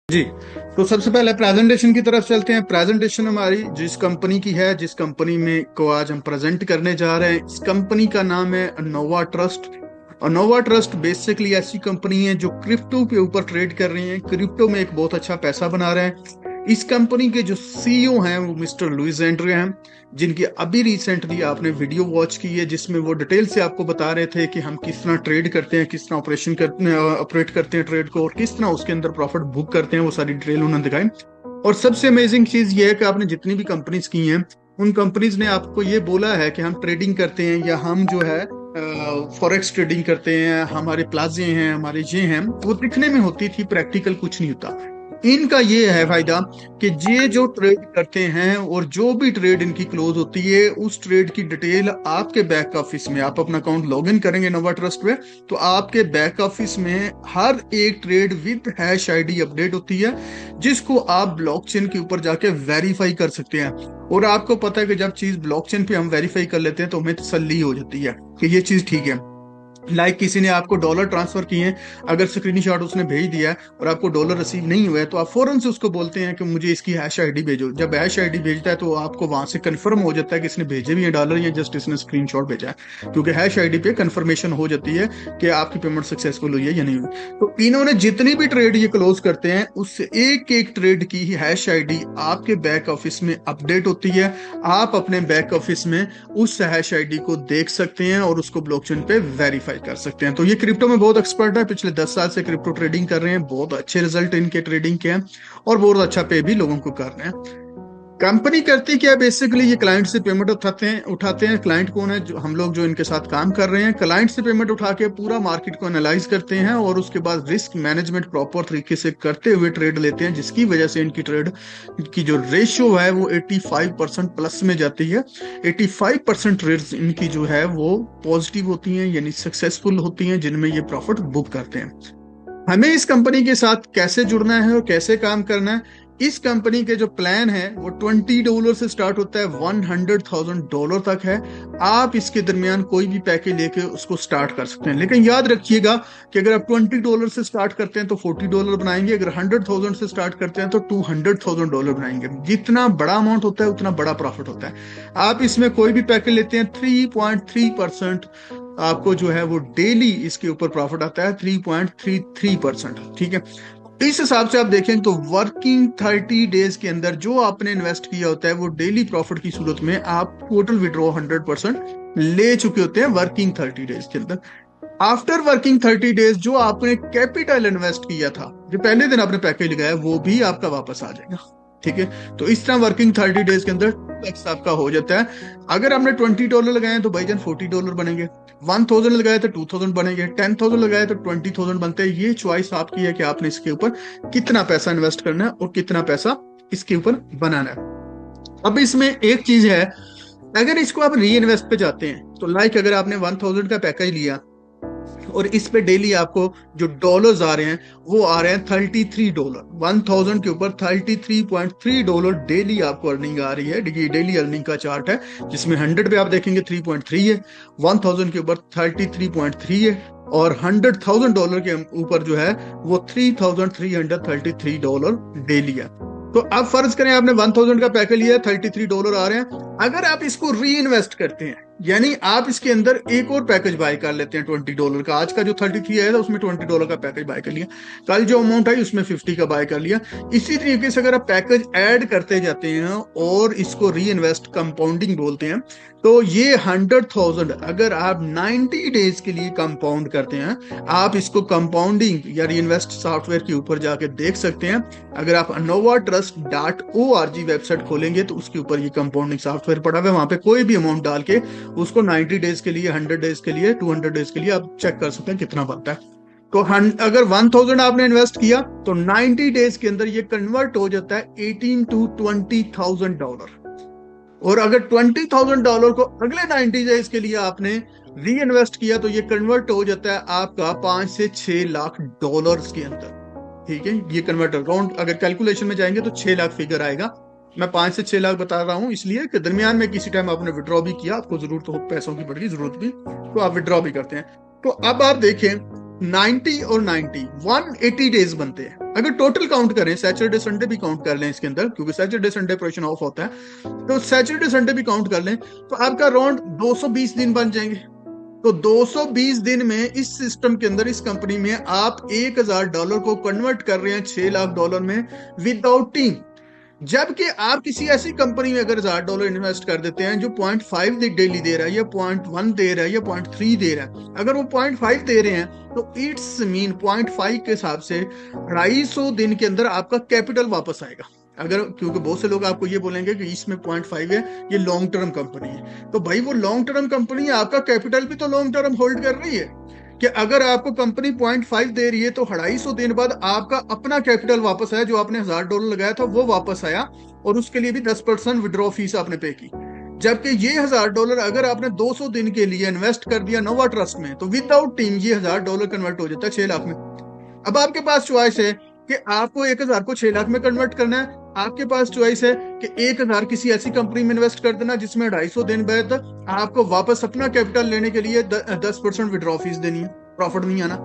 जी। तो सबसे पहले प्रेजेंटेशन की तरफ चलते हैं। प्रेजेंटेशन हमारी जिस कंपनी की है, जिस कंपनी में को आज हम प्रेजेंट करने जा रहे हैं, इस कंपनी का नाम है ANOVA trust. ANOVA trust basically ऐसी कंपनी है जो क्रिप्टो के ऊपर ट्रेड कर रही है, क्रिप्टो में एक बहुत अच्छा पैसा बना रहे हैं। इस कंपनी के जो सीईओ हैं वो मिस्टर लुइस एंड्रे हैं, जिनकी अभी रिसेंटली आपने वीडियो वॉच की है जिसमें वो डिटेल से आपको बता रहे थे कि हम किस तरह ट्रेड करते हैं, किस तरह ऑपरेट करते हैं ट्रेड को, और किस तरह उसके अंदर प्रॉफिट बुक करते हैं। वो सारी डिटेल उन्होंने दिखाई। और सबसे अमेजिंग चीज ये है कि आपने जितनी भी कंपनीज की हैं, उन कंपनीज ने आपको ये बोला है कि हम ट्रेडिंग करते हैं या हम जो है फॉरेक्स ट्रेडिंग करते हैं, हमारे प्लाजे हैं, हमारे ये हैं। वो दिखने में होती थी, प्रैक्टिकल कुछ नहीं होता। इनका ये है फायदा कि ये जो ट्रेड करते हैं और जो भी ट्रेड इनकी क्लोज होती है, उस ट्रेड की डिटेल आपके बैक ऑफिस में, आप अपना अकाउंट लॉग इन करेंगे नोवा ट्रस्ट पे, तो आपके बैक ऑफिस में हर एक trade with hash ID update होती है, जिसको आप ब्लॉकचेन के ऊपर जाके वेरीफाई कर सकते हैं। और आपको पता है कि जब चीज ब्लॉकचेन पे हम वेरीफाई कर लेते हैं तो हमें तसल्ली हो जाती है कि ये चीज ठीक है। किसी ने आपको डॉलर ट्रांसफर किए हैं, अगर स्क्रीनशॉट उसने भेज दिया है और आपको डॉलर रिसीव नहीं हुआ है, तो आप फौरन से उसको बोलते हैं कि मुझे इसकी हैश आईडी भेजो। जब हैश आईडी भेजता है तो आपको वहां से कंफर्म हो जाता है कि इसने भेजे भी है डॉलर या जस्ट इसने स्क्रीनशॉट भेजा है, क्योंकि हैश आईडी पे कंफर्मेशन हो जाती है कि आपकी पेमेंट सक्सेसफुल हुई है या नहीं हुई। तो इन्होंने जितनी भी ट्रेड ये क्लोज करते हैं, उससे एक एक ट्रेड की हैश आईडी आपके बैक ऑफिस में अपडेट होती है। आप अपने बैक ऑफिस में उस हैश आईडी को देख सकते हैं और उसको ब्लॉकचेन पे वेरीफाई कर सकते हैं। तो ये क्रिप्टो में बहुत एक्सपर्ट है, पिछले 10 साल से क्रिप्टो ट्रेडिंग कर रहे हैं, बहुत अच्छे रिजल्ट इनके ट्रेडिंग के हैं और बहुत अच्छा पे भी लोगों को कर रहे हैं। कंपनी करती क्या है, बेसिकली ये क्लाइंट से पेमेंट उठाते हैं। क्लाइंट कौन है? जो हम लोग जो इनके साथ काम कर रहे हैं, क्लाइंट से पेमेंट उठा के पूरा मार्केट को एनालाइज करते हैं और उसके बाद रिस्क मैनेजमेंट प्रॉपर तरीके से करते हुए ट्रेड लेते हैं, जिसकी वजह से इनकी ट्रेड की जो रेशियो है वो 85% प्लस में जाती है। 85% ट्रेड्स इनकी जो है वो पॉजिटिव होती हैं, यानी सक्सेसफुल होती हैं, जिनमें ये प्रॉफिट बुक करते हैं। हमें इस कंपनी के साथ कैसे जुड़ना है और कैसे काम करना है? इस कंपनी के जो प्लान है वो $20 से स्टार्ट होता है, $100,000 तक है। आप इसके दरमियान कोई भी पैकेज लेके उसको स्टार्ट कर सकते हैं, लेकिन याद रखिएगा कि अगर आप $20 से स्टार्ट करते हैं तो $40 बनाएंगे, अगर 100,000 से स्टार्ट करते हैं तो $200,000 बनाएंगे। जितना बड़ा अमाउंट होता है उतना बड़ा प्रॉफिट होता है। आप इसमें कोई भी पैकेज लेते हैं, 3.3% आपको जो है वो डेली इसके ऊपर प्रॉफिट आता है, 3.33%। ठीक है, इस हिसाब से आप देखें तो वर्किंग 30 डेज के अंदर जो आपने इन्वेस्ट किया होता है वो डेली प्रॉफिट की सूरत में आप टोटल विड्रॉ 100% ले चुके होते हैं वर्किंग 30 डेज के अंदर। आफ्टर वर्किंग 30 डेज जो आपने कैपिटल इन्वेस्ट किया था, जो पहले दिन आपने पैकेज लगाया, वो भी आपका वापस आ जाएगा। ठीक है, तो इस तरह वर्किंग 30 डेज के अंदर टैक्स आपका हो जाता है। अगर आपने $20 लगाए तो भाईजान $40 बनेंगे, 1000 लगाए तो 2000 बनेंगे, 10,000 लगाए तो 20,000 बनते हैं। ये चॉइस आपकी है कि आपने इसके ऊपर कितना पैसा इन्वेस्ट करना है और कितना पैसा इसके ऊपर बनाना है। अब इसमें एक चीज है, अगर इसको आप री इन्वेस्ट पे जाते हैं तो अगर आपने 1000 का पैकेज लिया और इस पे डेली आपको जो डॉलर्स आ रहे हैं वो आ रहे हैं $33। 1000 के ऊपर $33.3 डेली आपको अर्निंग आ रही है। ये डेली अर्निंग का चार्ट है, जिसमें 100 पे आप देखेंगे 3.3 है, 1000 के ऊपर 33.3 है, और $100,000 के ऊपर जो है वो $3,333 डेली है। तो अब फर्ज करें आपने 1000 का पैकेज लिया, $33 आ रहे हैं। अगर आप इसको री इन्वेस्ट करते हैं, यानी आप इसके अंदर एक और पैकेज बाय कर लेते हैं $20 का, आज का जो 33 आया था उसमें $20 का पैकेज बाय कर लिया, कल जो अमाउंट आई उसमें 50 का बाय कर लिया। इसी तरीके से अगर आप पैकेज ऐड करते जाते हैं और इसको री इन्वेस्ट कंपाउंडिंग बोलते हैं, तो ये 100,000 अगर आप 90 डेज के लिए कंपाउंड करते हैं, आप इसको कंपाउंडिंग या री इन्वेस्ट सॉफ्टवेयर के ऊपर जाके देख सकते हैं। अगर आप AnovaTrust.org वेबसाइट खोलेंगे तो उसके ऊपर ये कंपाउंडिंग सॉफ्टवेयर पड़ा हुआ है, वहां पे कोई भी अमाउंट डाल के उसको 90 डेज के लिए, 100 डेज के लिए, 200 डेज के लिए आप चेक कर सकते हैं कितना बनता है। तो अगर 1000 आपने इन्वेस्ट किया तो 90 डेज के अंदर ये कन्वर्ट हो जाता है 18 to $20,000। और अगर $20,000 को अगले 90 डेज के लिए आपने री इन्वेस्ट किया तो ये कन्वर्ट हो जाता है आपका 5 से 6 लाख डॉलर्स के अंदर। ठीक है, ये कन्वर्ट अकाउंट अगर कैलकुलेशन में जाएंगे तो 6 लाख फिगर आएगा। मैं 5 से 6 लाख बता रहा हूँ इसलिए कि दरमियान में किसी टाइम आपने विड्रॉ भी किया, आपको जरूरत हो पैसों की, बड़ी जरूरत भी, तो आप विड्रॉ भी करते हैं। तो अब आप देखें 90 और 90 180 डेज बनते हैं। अगर टोटल काउंट करें, सैटरडे संडे भी काउंट कर लें इसके अंदर, क्योंकि सैटरडे संडे ऑपरेशन ऑफ होता है, तो सैटरडे संडे भी काउंट कर लें तो आपका अराउंड 220 दिन बन जाएंगे। तो 220 दिन में इस सिस्टम के अंदर, इस कंपनी में आप $1000 को कन्वर्ट कर रहे हैं $6 लाख में विदाउट टीम। जबकि आप किसी ऐसी कंपनी में अगर $1000 इन्वेस्ट कर देते हैं जो 0.5 डेली दे रहा है, या 0.1 दे रहा है, या 0.3 दे रहा है, अगर वो 0.5 दे रहे हैं तो इट्स मीन 0.5 के हिसाब से 250 दिन के अंदर आपका कैपिटल वापस आएगा। अगर, क्योंकि बहुत से लोग आपको ये बोलेंगे कि इसमें 0.5 है, ये लॉन्ग टर्म कंपनी है, तो भाई वो लॉन्ग टर्म कंपनी है, आपका कैपिटल भी तो लॉन्ग टर्म होल्ड कर रही है। कि अगर आपको कंपनी 0.5 दे रही है तो 250 दिन बाद आपका अपना कैपिटल वापस आया, जो आपने $1000 लगाया था वो वापस आया, और उसके लिए भी 10% विड्रॉ फीस आपने पे की। जबकि ये $1000 अगर आपने 200 दिन के लिए इन्वेस्ट कर दिया नोवा ट्रस्ट में, तो विदाउट टीम ये $1000 कन्वर्ट हो जाता है 6 लाख में। अब आपके पास चॉइस है कि आपको 1000 को 6 लाख में कन्वर्ट करना है, आपके पास चॉइस है कि 1000 किसी ऐसी कंपनी में इन्वेस्ट कर देना जिसमें 250 दिन बाद आपको वापस अपना कैपिटल लेने के लिए 10% विड्रॉ फीस देनी है, प्रॉफिट नहीं आना।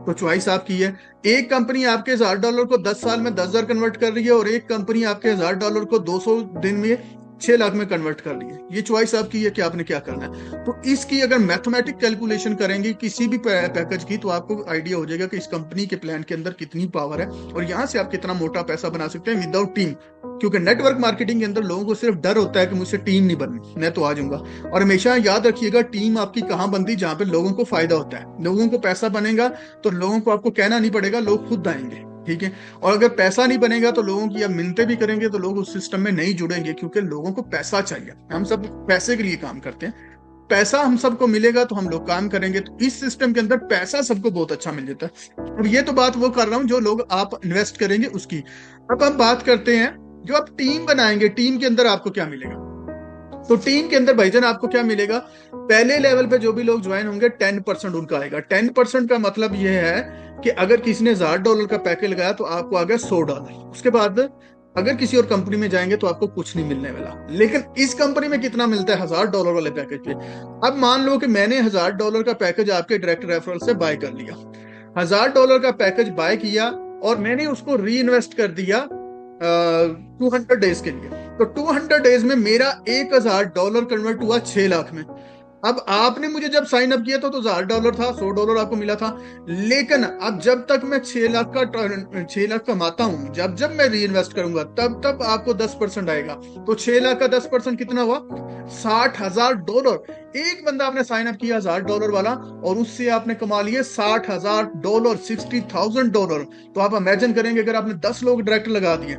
तो चॉइस आपकी है। एक कंपनी आपके $1000 को 10 साल में 10,000 कन्वर्ट कर रही है, और एक कंपनी आपके $1000 को 200 दिन में 6 लाख में कन्वर्ट कर ली है। ये चॉइस आपकी है कि आपने क्या करना है। तो इसकी अगर मैथमेटिक कैलकुलेशन करेंगे किसी भी पैकेज की, तो आपको आइडिया हो जाएगा कि इस कंपनी के प्लान के अंदर कितनी पावर है, और यहाँ से आप कितना मोटा पैसा बना सकते हैं विदाउट टीम। क्योंकि नेटवर्क मार्केटिंग के अंदर लोगों को सिर्फ डर होता है कि मुझसे टीम नहीं बननी, मैं तो आ जाऊंगा। और हमेशा याद रखिएगा, टीम आपकी कहाँ बनती, जहां पे लोगों को फायदा होता है, लोगों को पैसा बनेगा तो लोगों को आपको कहना नहीं पड़ेगा, लोग खुद आएंगे। ठीक है। और अगर पैसा नहीं बनेगा तो लोगों की आप मिन्नतें भी करेंगे तो लोग उस सिस्टम में नहीं जुड़ेंगे, क्योंकि लोगों को पैसा चाहिए। हम सब पैसे के लिए काम करते हैं, पैसा हम सबको मिलेगा तो हम लोग काम करेंगे। तो इस सिस्टम के अंदर पैसा सबको बहुत अच्छा मिल जाता है। अब ये तो बात वो कर रहा हूं जो लोग आप इन्वेस्ट करेंगे उसकी। अब हम बात करते हैं जो आप टीम बनाएंगे, टीम के अंदर आपको क्या मिलेगा। तो टीम के अंदर भाईजान आपको क्या मिलेगा, पहले लेवल पे जो भी लोग ज्वाइन होंगे 10% उनका आएगा। 10% का मतलब यह है कि अगर किसी ने $1000 का पैकेज लगाया तो आपको आ गया $100। उसके बाद अगर किसी और कंपनी में जाएंगे तो आपको कुछ नहीं मिलने वाला। लेकिन इस कंपनी में कितना मिलता है $1000 वाले पैकेज पे। अब मान लो कि मैंने $1000 का पैकेज आपके डायरेक्ट रेफरल से बाय कर लिया, $1000 का पैकेज बाय किया, और मैंने उसको री इन्वेस्ट कर दिया 200 डेज के लिए। तो 200 डेज में मेरा $1000 कन्वर्ट हुआ 6 लाख में। अब आपने मुझे जब साइन अप किया था तो $1000 था, $100 आपको मिला था। लेकिन अब जब तक मैं 6 लाख कमाता हूं, जब मैं री इन्वेस्ट करूंगा तब आपको 10% आएगा। तो 6 लाख का 10% कितना हुआ, $60,000। एक बंदा आपने साइन अप किया $1000 वाला, और उससे आपने कमा लिए $60,000, $60,000। तो आप इमेजिन करेंगे अगर आपने 10 लोग डायरेक्ट लगा दिए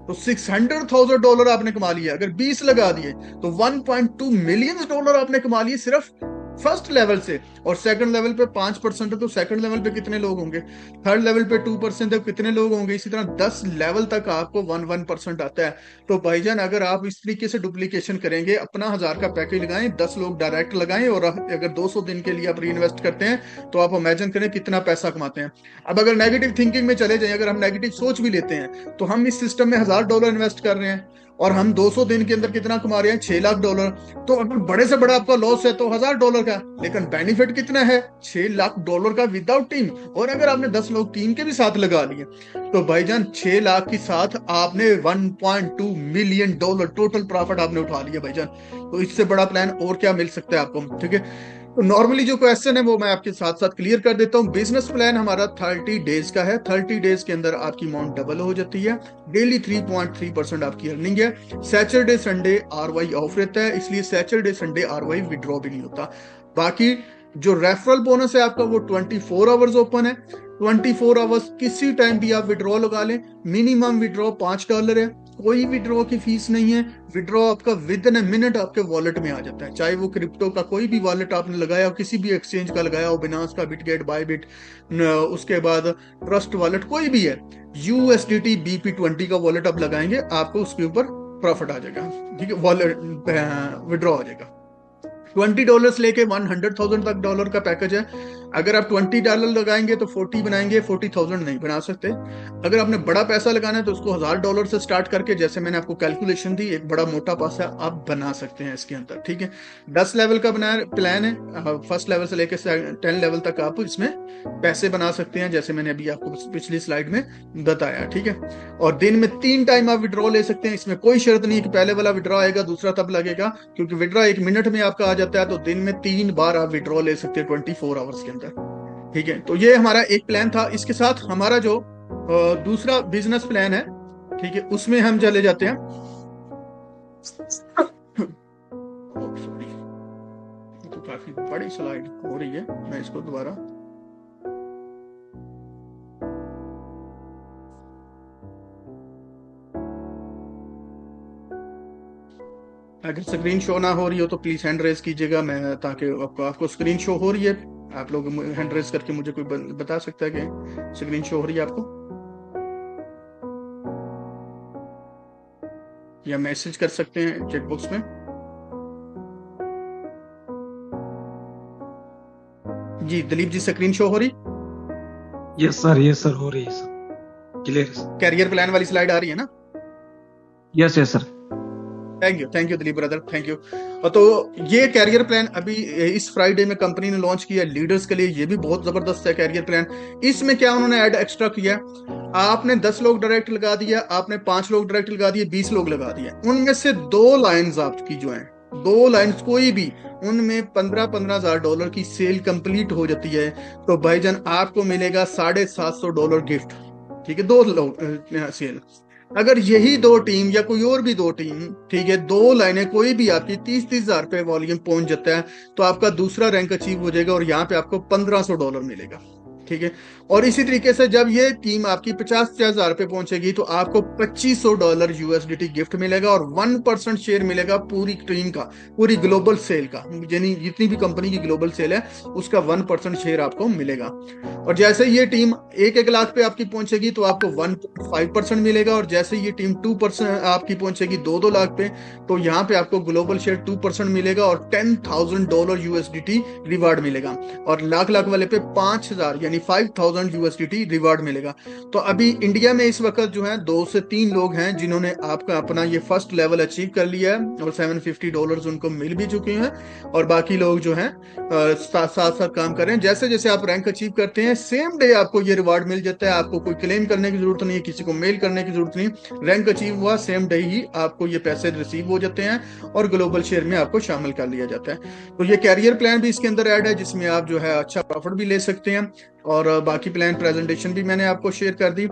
तो $600,000 आपने कमा लिया। अगर 20 लगा दिए तो $1.2 मिलियन आपने कमा लिए सिर्फ फर्स्ट लेवल से। और सेकंड लेवल पे 5% है तो सेकंड लेवल पे कितने लोग होंगे, थर्ड लेवल पे 2% है, कितने लोग होंगे। इसी तरह 10 लेवल तक आपको 1% आता है। तो भाईजान अगर आप इस तरीके से डुप्लीकेशन करेंगे, अपना 1000 का पैकेज लगाएं, 10 लोग डायरेक्ट लगाएं, और अगर 200 दिन के लिए आप री इन्वेस्ट करते हैं तो आप इमेजिन करें कितना पैसा कमाते हैं। अब अगर नेगेटिव थिंकिंग में चले जाए, अगर हम नेगेटिव सोच भी लेते हैं, तो हम इस सिस्टम में $1000 इन्वेस्ट कर रहे हैं और हम 200 दिन के अंदर कितना कमा रहे हैं, $6 लाख। तो अगर बड़े से बड़ा आपका लॉस है तो $1000 का, लेकिन बेनिफिट कितना है, $6 लाख का विदाउट टीम। और अगर आपने 10 लोग टीम के भी साथ लगा लिए तो भाईजान 6 लाख के साथ आपने $1.2 मिलियन टोटल प्रॉफिट आपने उठा लिया भाईजान। तो इससे बड़ा प्लान और क्या मिल सकता है आपको। ठीक है। तो नॉर्मली जो क्वेश्चन है वो मैं आपके साथ साथ क्लियर कर देता हूँ। बिजनेस प्लान हमारा 30 डेज का है। 30 डेज के अंदर आपकी अमाउंट डबल हो जाती है। डेली 3.3% आपकी अर्निंग है। सैटरडे संडे RY ऑफ रहता है, इसलिए सैटरडे संडे RY विड्रॉ भी नहीं होता। बाकी जो रेफरल बोनस है आपका वो 24 आवर्स ओपन है। 24 आवर्स किसी टाइम भी आप विड्रॉ लगा लें। मिनिमम विड्रॉ $5 है, कोई विड्रॉ की फीस नहीं है। विड्रॉ आपका विद इन ए मिनट आपके वॉलेट में आ जाता है, चाहे वो क्रिप्टो का कोई भी वॉलेट आपने लगाया हो, किसी भी एक्सचेंज का लगाया हो, बिनांस का, बिटगेट, बायबिट, उसके बाद ट्रस्ट वॉलेट कोई भी है, USDT BP20 का वॉलेट आप लगाएंगे आपको उसके ऊपर प्रॉफिट आ जाएगा। ठीक है, वॉलेट विड्रॉ आ जाएगा। $20 लेके $100,000 तक डॉलर का पैकेज है। अगर आप $20 लगाएंगे तो 40 बनाएंगे, 40,000 नहीं बना सकते। अगर आपने बड़ा पैसा लगाना है तो उसको $1,000 से स्टार्ट करके, जैसे मैंने आपको कैलकुलेशन दी, एक बड़ा मोटा पैसा आप बना सकते हैं इसके अंदर, ठीक है। 10 लेवल का बनाया प्लान है, फर्स्ट लेवल से लेकर 10 लेवल तक आप इसमें पैसे बना सकते हैं, जैसे मैंने अभी आपको पिछली स्लाइड में बताया, ठीक है। और दिन में 3 टाइम आप विड्रॉ ले सकते हैं, इसमें कोई शर्त नहीं है कि पहले वाला विड्रॉ आएगा दूसरा तब लगेगा, क्योंकि विड्रॉ 1 मिनट में आपका आ जाता है, तो दिन में 3 बार आप विड्रॉ ले सकते हैं 24 आवर्स के अंदर, ठीक है। तो ये हमारा एक प्लान था। इसके साथ हमारा जो दूसरा बिजनेस प्लान है, ठीक है, उसमें हम चले जाते हैं। सॉरी, तो काफी बड़ी स्लाइड हो रही है, मैं इसको दोबारा, अगर स्क्रीन शो ना हो रही हो तो प्लीज हैंड रेज कीजिएगा, मैं ताकि आपको स्क्रीन शो हो रही है, आप लोग हैंड रेज करके मुझे कोई बता सकता है कि स्क्रीन शो हो रही है आपको, या मैसेज कर सकते हैं चैट बॉक्स में। जी दिलीप जी, स्क्रीन शो हो रही? यस सर हो रही है सर, क्लियर है। कैरियर प्लान वाली स्लाइड आ रही है ना? Yes sir. Thank you Dilip brother, thank you. तो ये कैरियर प्लान अभी इस फ्राइडे में कंपनी ने लॉन्च किया लीडर्स के लिए, ये भी बहुत जबरदस्त है कैरियर प्लान। इसमें क्या उन्होंने ऐड एक्स्ट्रा किया, आपने 10 लोग डायरेक्ट लगा दिया, आपने 5 लोग डायरेक्ट लगा दिए, 20 लोग लगा दिए, उनमें से 2 लाइन्स आपकी जो है, 2 लाइन्स कोई भी, उनमें $15,000 की सेल कंप्लीट हो जाती है, तो भाईजान आपको मिलेगा $750 गिफ्ट, ठीक है, 2 लोग सेल। अगर यही 2 टीम या कोई और भी 2 टीम, ठीक है, 2 लाइनें कोई भी आपकी 30-30 हजार पे वॉल्यूम पहुंच जाता है, तो आपका दूसरा रैंक अचीव हो जाएगा और यहाँ पे आपको $1,500 मिलेगा, ठीक है। और इसी तरीके से जब ये टीम आपकी 50-50 हजार पे पहुंचेगी तो आपको $2,500 USDT गिफ्ट मिलेगा और 1% शेयर मिलेगा पूरी टीम का, पूरी ग्लोबल सेल का, यानी जितनी भी कंपनी की ग्लोबल सेल है उसका 1% शेयर आपको मिलेगा। और जैसे ये टीम 1-1 लाख पे आपकी पहुंचेगी तो आपको 1.5% मिलेगा, और जैसे ये टीम 2% आपकी पहुंचेगी 2-2 लाख पे, तो यहाँ पे आपको ग्लोबल शेयर 2% मिलेगा और $10,000 USDT रिवार्ड मिलेगा, और लाख वाले पे 5,000 यानी 5,000 USDT रिवार्ड मिलेगा। तो अभी इंडिया में इस वक्त जो है 2 से 3 लोग हैं जिन्होंने आपका अपना ये फर्स्ट लेवल अचीव कर लिया है और $750 उनको मिल भी चुके हैं, और बाकी लोग जो हैं साथ साथ काम कर रहे हैं। जैसे जैसे आप रैंक अचीव करते हैं सेम डे आपको ये रिवार्ड मिल जाता है, आपको कोई क्लेम करने की जरूरत नहीं है, किसी को मेल करने की जरूरत नहीं, रैंक अचीव हुआ सेम डे ही आपको ये पैसे रिसीव हो जाते हैं और ग्लोबल शेयर में आपको शामिल कर लिया जाता है। तो ये कैरियर प्लान भी इसके अंदर ऐड है, जिसमें आप जो है अच्छा प्रॉफिट भी ले सकते हैं, और बाकी प्लान प्रेजेंटेशन भी मैंने आपको शेयर कर दी।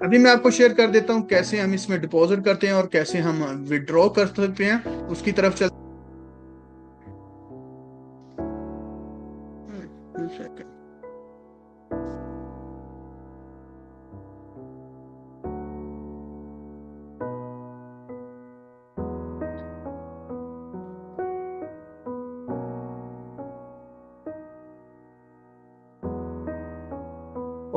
अभी मैं आपको शेयर कर देता हूं कैसे हम इसमें डिपॉजिट करते हैं और कैसे हम विड्रॉ कर सकते हैं, उसकी तरफ चल।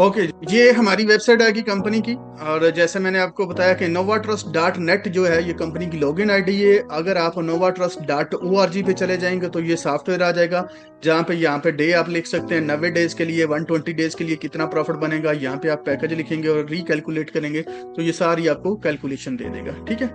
ओके, ये हमारी वेबसाइट आएगी कंपनी की, और जैसे मैंने आपको बताया कि novatrust.net जो है ये कंपनी की लॉगिन आईडी है। अगर आप novatrust.org पे चले जाएंगे तो ये सॉफ्टवेयर आ जाएगा, जहाँ पे यहाँ पे डे आप लिख सकते हैं, 90 डेज के लिए, 120 डेज के लिए कितना प्रॉफिट बनेगा, यहाँ पे आप पैकेज लिखेंगे और रिकैलकुलेट करेंगे तो ये सारी आपको कैलकुलेशन दे देगा, ठीक है।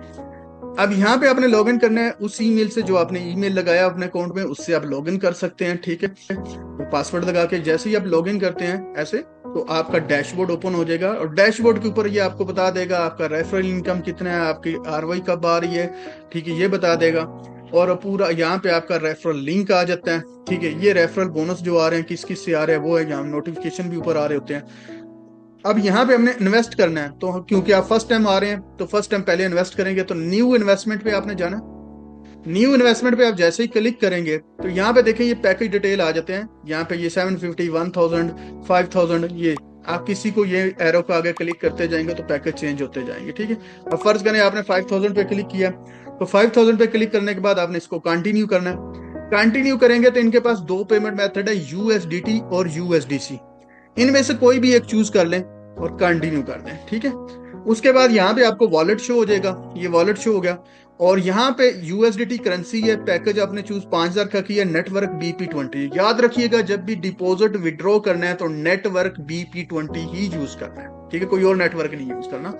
अब यहाँ पे आपने लॉगिन करना है उस ईमेल से जो आपने ईमेल लगाया अपने अकाउंट में, उससे आप लॉगिन कर सकते हैं, ठीक है। तो पासवर्ड लगा के जैसे ही आप लॉगिन करते हैं ऐसे, तो आपका डैशबोर्ड ओपन हो जाएगा, और डैशबोर्ड के ऊपर ये आपको बता देगा आपका रेफरल इनकम कितना है, आपकी ROI कब आ रही है, ठीक है, ये बता देगा। और पूरा यहाँ पे आपका रेफरल लिंक आ जाता है, ठीक है। ये रेफरल बोनस जो आ रहे हैं किस किस से आ रहे हैं वो है, यहाँ नोटिफिकेशन भी ऊपर आ रहे होते हैं। अब यहाँ पे हमने इन्वेस्ट करना है, तो क्योंकि आप फर्स्ट टाइम आ रहे हैं तो फर्स्ट टाइम पहले इन्वेस्ट करेंगे, तो न्यू इन्वेस्टमेंट पे आपने जाना। न्यू इन्वेस्टमेंट पे आप जैसे ही क्लिक करेंगे तो यहाँ पे देखें ये पैकेज डिटेल आ जाते हैं, यहाँ पे ये 750, 1000, 5000, ये आप किसी को ये एरो को आगे क्लिक करते जाएंगे तो पैकेज चेंज होते जाएंगे, ठीक है। अब फर्ज करें आपने 5000 पे क्लिक किया, तो 5000 पे क्लिक करने के बाद आपने इसको कंटिन्यू करना है। कंटिन्यू करेंगे तो इनके पास 2 पेमेंट मेथड है, USDT और USDC, इनमें से कोई भी एक चूज कर लें और कंटिन्यू कर दें, ठीक है। उसके बाद यहाँ पे आपको वॉलेट शो हो जाएगा, ये वॉलेट शो हो गया। और यहाँ पे यूएसडीटी करेंसी है, पैकेज आपने चूज 5000 का किया, नेटवर्क BP20। याद रखिएगा जब भी डिपॉजिट विड्रॉ करना है तो नेटवर्क BP20 ही यूज करना है, ठीक है, कोई और नेटवर्क नहीं यूज करना।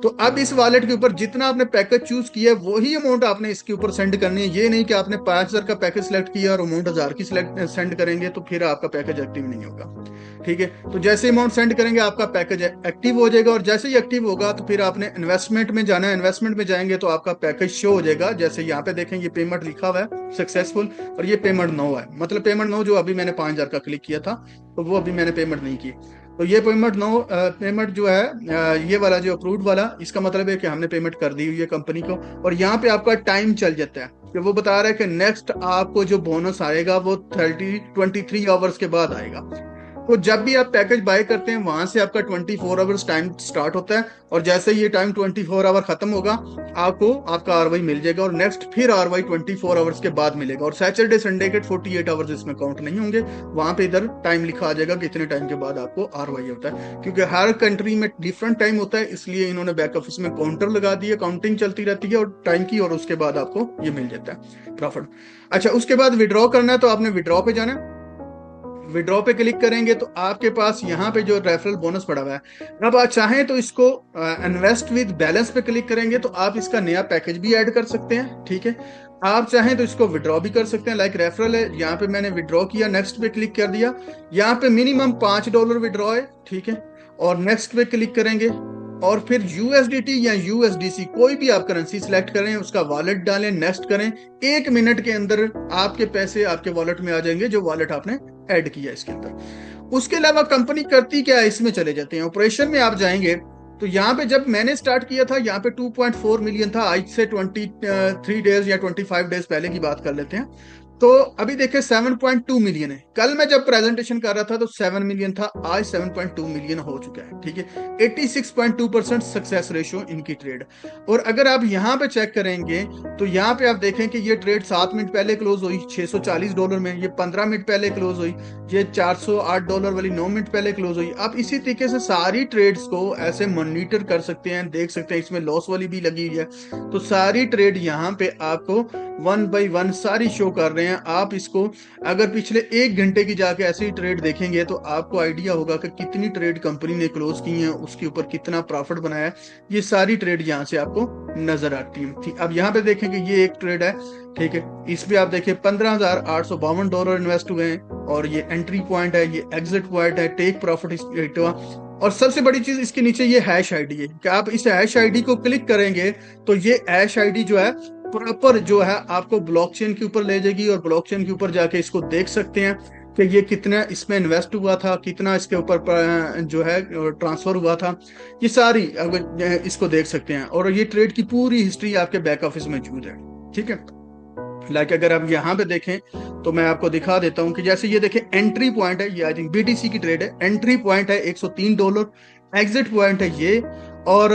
तो अब इस वॉलेट के ऊपर जितना आपने पैकेज चूज किया है वही अमाउंट आपने इसके ऊपर सेंड करनी है। ये नहीं कि आपने 5000 का पैकेज सिलेक्ट किया और अमाउंट 1000 की सेंड करेंगे तो फिर आपका पैकेज एक्टिव नहीं होगा, ठीक है। तो जैसे अमाउंट सेंड करेंगे आपका पैकेज एक्टिव हो जाएगा, और जैसे ही एक्टिव होगा तो फिर आपने इन्वेस्टमेंट में जाना है। इन्वेस्टमेंट में जाएंगे तो आपका पैकेज शो हो जाएगा, जैसे यहाँ पे देखें ये पेमेंट लिखा हुआ है सक्सेसफुल, और ये पेमेंट नो है, मतलब पेमेंट नो जो अभी मैंने 5000 का क्लिक किया था तो वो अभी मैंने पेमेंट नहीं की। तो ये पेमेंट नो पेमेंट जो है ये वाला जो अप्रूव्ड वाला, इसका मतलब है कि हमने पेमेंट कर दी हुई है कंपनी को। और यहाँ पे आपका टाइम चल जाता है कि वो बता रहा है कि नेक्स्ट आपको जो बोनस आएगा वो 23 आवर्स के बाद आएगा। तो जब भी आप पैकेज बाय करते हैं वहां से आपका 24 आवर्स टाइम स्टार्ट होता है, और जैसे ये टाइम 24 आवर खत्म होगा आपको आपका आरवाई मिल जाएगा, और नेक्स्ट फिर आरवाई 24 आवर्स के बाद मिलेगा। और सैटरडे संडे के 48 आवर्स इसमें काउंट नहीं होंगे, वहां पे इधर टाइम लिखा आ जाएगा कि इतने टाइम के बाद आपको आरवाई होता है। क्योंकि हर कंट्री में डिफरेंट टाइम होता है, इसलिए इन्होंने बैक ऑफिस में काउंटर लगा दिया, काउंटिंग चलती रहती है और टाइम की, और उसके बाद आपको ये मिल जाता है प्रॉफिट। अच्छा, उसके बाद विड्रॉ करना है तो आपने विड्रॉ पे जाना है। विड्रॉ पे क्लिक करेंगे तो आपके पास यहाँ पे जो रेफरल बोनस पड़ा हुआ है, अब आप चाहें तो इसको इन्वेस्ट विद बैलेंस पे क्लिक करेंगे तो आप इसका नया पैकेज भी ऐड कर सकते हैं, ठीक है। आप चाहें तो इसको विड्रॉ भी कर सकते हैं, लाइक रेफरल है, यहाँ पे मैंने विड्रॉ किया, नेक्स्ट पे क्लिक कर दिया। यहाँ पे मिनिमम $5 विड्रॉ है, ठीक है, और नेक्स्ट पे क्लिक करेंगे, और फिर यूएसडीटी या यूएसडीसी कोई भी आप करेंसी सिलेक्ट करें, उसका वॉलेट डालें, नेक्स्ट करें। 1 मिनट के अंदर आपके पैसे आपके वॉलेट में आ जाएंगे जो वॉलेट आपने ऐड किया इसके अंदर। उसके अलावा कंपनी करती क्या है, इसमें चले जाते हैं, ऑपरेशन में आप जाएंगे तो यहाँ पे जब मैंने स्टार्ट किया था यहाँ पे 2.4 मिलियन था, आज से 23 डेज या 25 डेज पहले की बात कर लेते हैं। तो अभी देखे 7.2 मिलियन है। कल मैं जब प्रेजेंटेशन कर रहा था तो 7 मिलियन था, आज 7.2 मिलियन हो चुका है, ठीक है। 86.2% सक्सेस रेशियो इनकी ट्रेड। और अगर आप यहाँ पे चेक करेंगे तो यहाँ पे आप देखें कि ये ट्रेड 7 मिनट पहले क्लोज हुई $640 में, ये 15 मिनट पहले क्लोज हुई, ये $408 वाली 9 मिनट पहले क्लोज हुई। आप इसी तरीके से सारी ट्रेड्स को ऐसे मॉनिटर कर सकते हैं, देख सकते हैं, इसमें लॉस वाली भी लगी हुई है। तो सारी ट्रेड यहाँ पे आपको 1 बाय 1 सारी शो कर रहे हैं। आप इसको अगर पिछले 1 घंटे की जाके ऐसे ही ट्रेड देखेंगे तो आपको आइडिया होगा कि कितनी ट्रेड कंपनी ने क्लोज की है, उसके ऊपर कितना प्रॉफिट बनाया है। ये सारी ट्रेड यहाँ से आपको नजर आती है। अब यहाँ पे देखें कि ये एक ट्रेड है, ठीक है, इस पे आप देखें $15,852 इन्वेस्ट हुए हैं, और ये एंट्री पॉइंट है, ये एग्जिट पॉइंट है, टेक प्रॉफिट हुआ। और सबसे बड़ी चीज इसके नीचे ये हैश आईडी है कि आप इस हैश आईडी को क्लिक करेंगे तो ये हैश आईडी जो है प्रॉपर जो है आपको ब्लॉकचेन के ऊपर ले जाएगी, और ब्लॉकचेन के ऊपर जाके इसको देख सकते हैं कि ये कितना इसमें इन्वेस्ट हुआ था, कितना इसके ऊपर जो है ट्रांसफर हुआ था, ये सारी इसको देख सकते हैं। और ये ट्रेड की पूरी हिस्ट्री आपके बैक ऑफिस में मौजूद है, ठीक है। लाइक अगर आप यहाँ पे देखें तो मैं आपको दिखा देता हूँ कि जैसे ये देखें एंट्री पॉइंट है, ये आई थिंक BTC की ट्रेड है, एंट्री पॉइंट है $103, एग्जिट पॉइंट है ये, और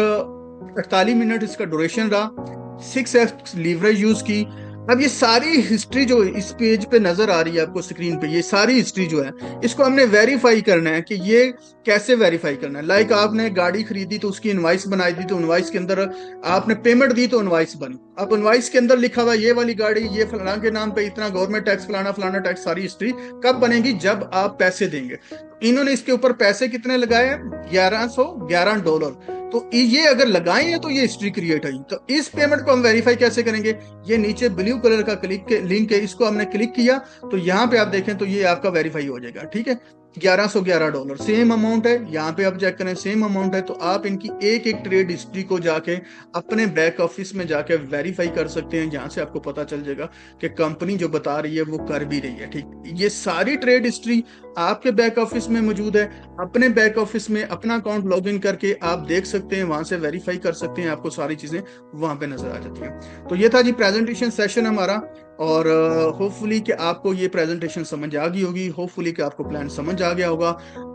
48 मिनट इसका ड्यूरेशन रहा, 6x लीवरेज यूज की। अब ये सारी हिस्ट्री जो इस पेज पे नजर आ रही है आपको स्क्रीन पे, ये सारी हिस्ट्री जो है इसको हमने वेरीफाई करना है कि ये कैसे वेरीफाई करना है। लाइक आपने गाड़ी खरीदी तो उसकी इनवाइस बनाई दी, तो इनवाइस के अंदर आपने पेमेंट दी तो इनवाइस बनी। अब इनवाइस के अंदर लिखा हुआ ये वाली गाड़ी ये फलाना के नाम पे इतना गवर्नमेंट टैक्स फलाना फलाना टैक्स, सारी हिस्ट्री कब बनेगी, जब आप पैसे देंगे। इन्होंने इसके ऊपर पैसे कितने लगाए हैं, $1111। तो ये अगर लगाए हैं तो ये हिस्ट्री क्रिएट हुई। तो इस पेमेंट को हम वेरीफाई कैसे करेंगे, ये नीचे ब्लू कलर का क्लिक के लिंक है, इसको हमने क्लिक किया तो यहाँ पे आप देखें तो ये आपका वेरीफाई हो जाएगा, ठीक है। $1111 सेम अमाउंट है, यहाँ पे आप चेक करें सेम अमाउंट है। तो आप इनकी एक एक ट्रेड हिस्ट्री को जाके अपने बैक ऑफिस में जाके वेरीफाई कर सकते हैं, जहां से आपको पता चल जाएगा कि कंपनी जो बता रही है वो कर भी रही है, ठीक। ये सारी ट्रेड हिस्ट्री आपके बैक ऑफिस में मौजूद है। अपने बैक ऑफिस में अपना अकाउंट लॉग इन करके आप देख सकते हैं, वहां से वेरीफाई कर सकते हैं, आपको सारी चीजें वहां पे नजर आ जाती हैं। तो ये था जी प्रेजेंटेशन सेशन हमारा। और होपफुली कि आपको ये प्रेजेंटेशन समझ आ गई होगी, होपफुली कि आपको प्लान समझ आ गया होगा।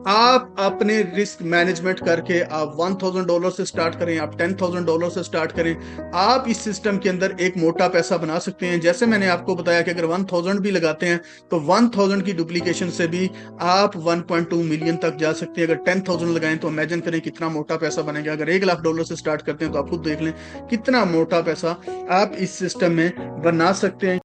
आप अपने रिस्क मैनेजमेंट करके आप $1000 से स्टार्ट करें, आप $10,000 से स्टार्ट करें। आप इस सिस्टम के अंदर एक मोटा पैसा बना सकते हैं। जैसे मैंने आपको बताया कि अगर 1000 भी लगाते हैं तो 1000 की डुप्लीकेशन से भी आप 1.2 मिलियन तक जा सकते हैं। अगर 10,000 लगाएं तो इमेजिन करें कितना मोटा पैसा बनेगा। अगर $1,00,000 से स्टार्ट करते हैं तो आप खुद देख लें कितना मोटा पैसा आप इस सिस्टम में बना सकते हैं।